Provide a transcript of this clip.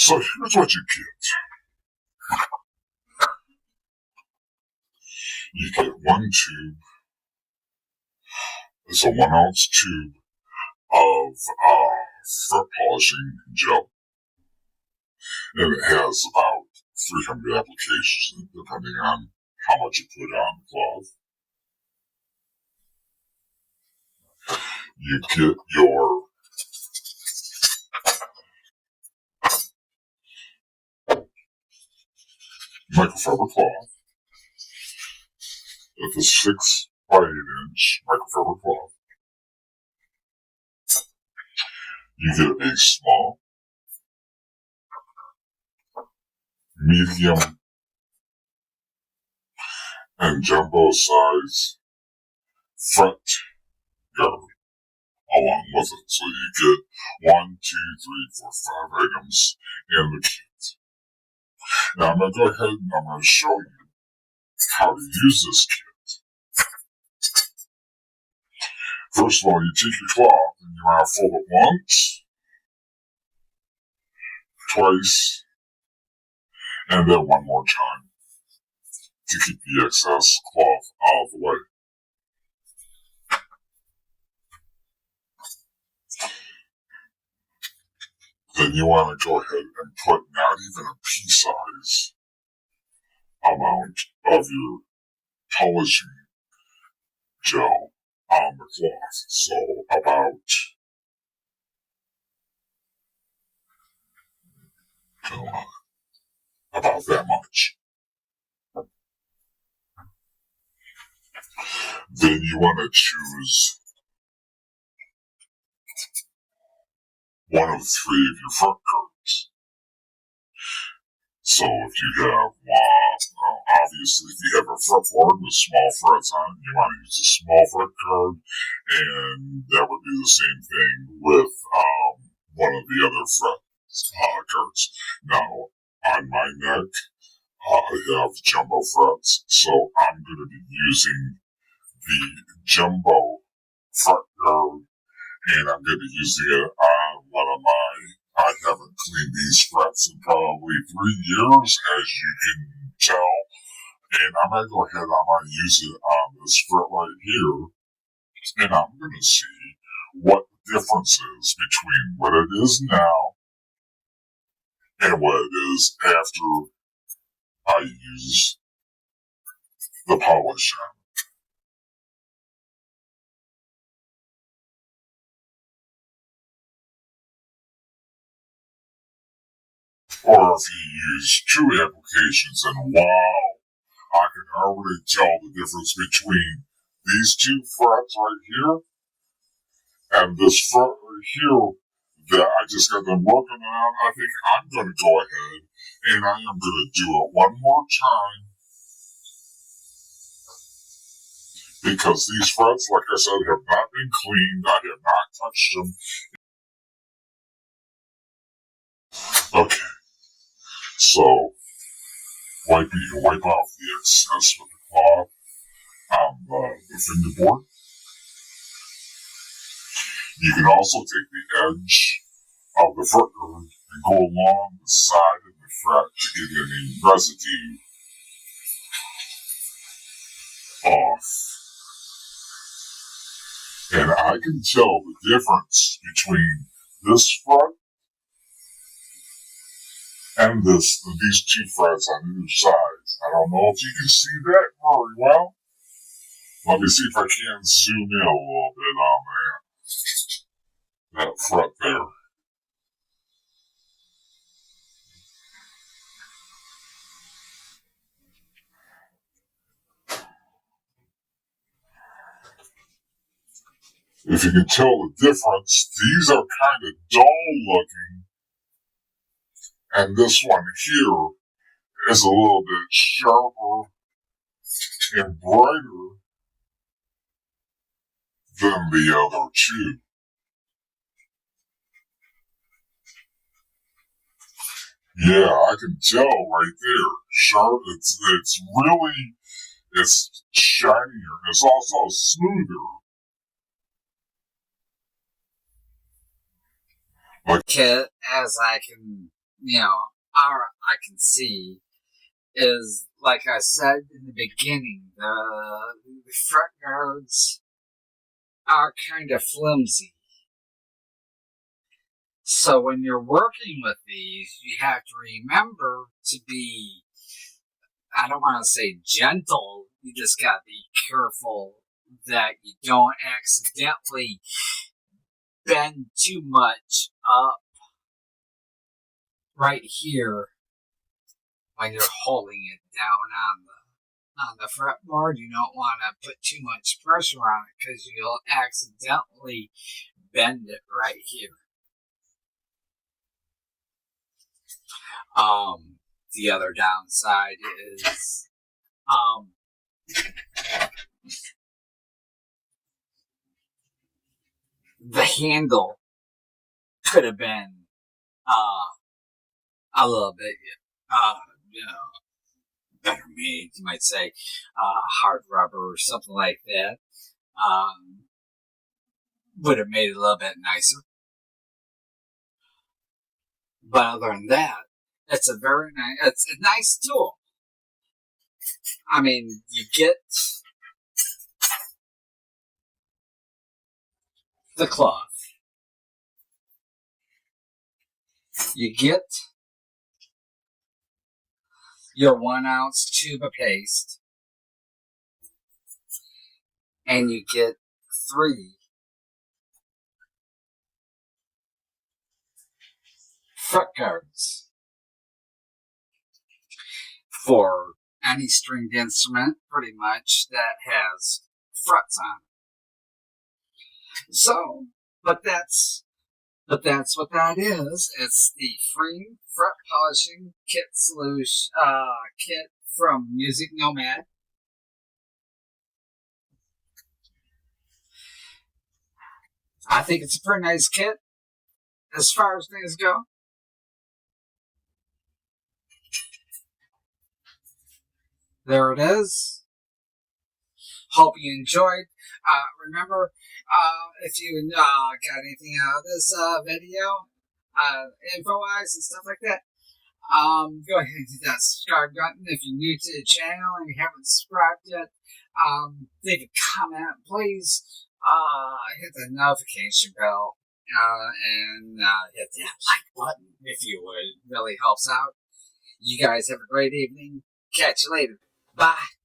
So here's what you get. You get one tube. It's a 1 ounce tube of foot polishing gel. And it has about 300 applications, depending on how much you put on the cloth. You get your microfiber cloth. With a 6 by 8 inch microfiber cloth. You get a small, medium, and jumbo size front guard along with it. So you get 1, 2, 3, 4, 5 items in the kit. Now I'm going to go ahead and I'm going to show you how to use this kit. First of all, you take your cloth and you want to fold it once, twice, and then one more time to keep the excess cloth out of the way. Then you want to go ahead and put not even a pea-size amount of your polishing gel on the cloth. So about that much. Then you want to choose one of 3 of your front curves. So if you have obviously if you have a fretboard with small frets on it, you want to use a small fret curve, and that would be the same thing with one of the other fret curves. Now, on my neck, I have jumbo frets, so I'm going to be using the jumbo fret curve, and I'm going to be using it on one of my, I haven't cleaned these frets in probably 3 years, as you can tell, and I'm going to go ahead and I'm going to use it on this fret right here, and I'm going to see what the difference is between what it is now and what it is after I use the polish on it. Or if you use 2 applications, and wow, I can already tell the difference between these 2 frets right here and this fret right here that I just got them working on. I think I'm going to go ahead and I am going to do it one more time, because these frets, like I said, have not been cleaned. I have not touched them. Okay, so you can wipe off the excess with the cloth on the fingerboard. You can also take the edge of the fret curve and go along the side of the fret to get any residue off. And I can tell the difference between this fret and these 2 frets on either side. I don't know if you can see that very well. Let me see if I can zoom in a little bit on that fret there. If you can tell the difference, these are kind of dull looking, and this one here is a little bit sharper and brighter than the other 2. Yeah, I can tell right there. Sharp. It's shinier. It's also smoother. Kit, as I can I can see is, like I said in the beginning, the fret guards are kind of flimsy. So when you're working with these, you have to remember to be, I don't want to say gentle, you just got to be careful that you don't accidentally bend too much up right here when you're holding it down on the fretboard. You don't want to put too much pressure on it because you'll accidentally bend it right here. The other downside is the handle could have been a little bit better made, you might say, hard rubber or something like that. Would have made it a little bit nicer. But other than that, it's a nice tool. I mean, you get the cloth. You get your 1 ounce tube of paste. And you get 3 fret guards for any stringed instrument, pretty much, that has frets on it. So, but that's what that is. It's the free fret polishing kit solution kit from Music Nomad. I think it's a pretty nice kit as far as things go. There it is. Hope you enjoyed. Remember, if you got anything out of this video, info-wise and stuff like that, go ahead and hit that subscribe button. If you're new to the channel and you haven't subscribed yet, leave a comment, please. Hit the notification bell, and hit that like button if you would. It really helps out. You guys have a great evening. Catch you later. Bye.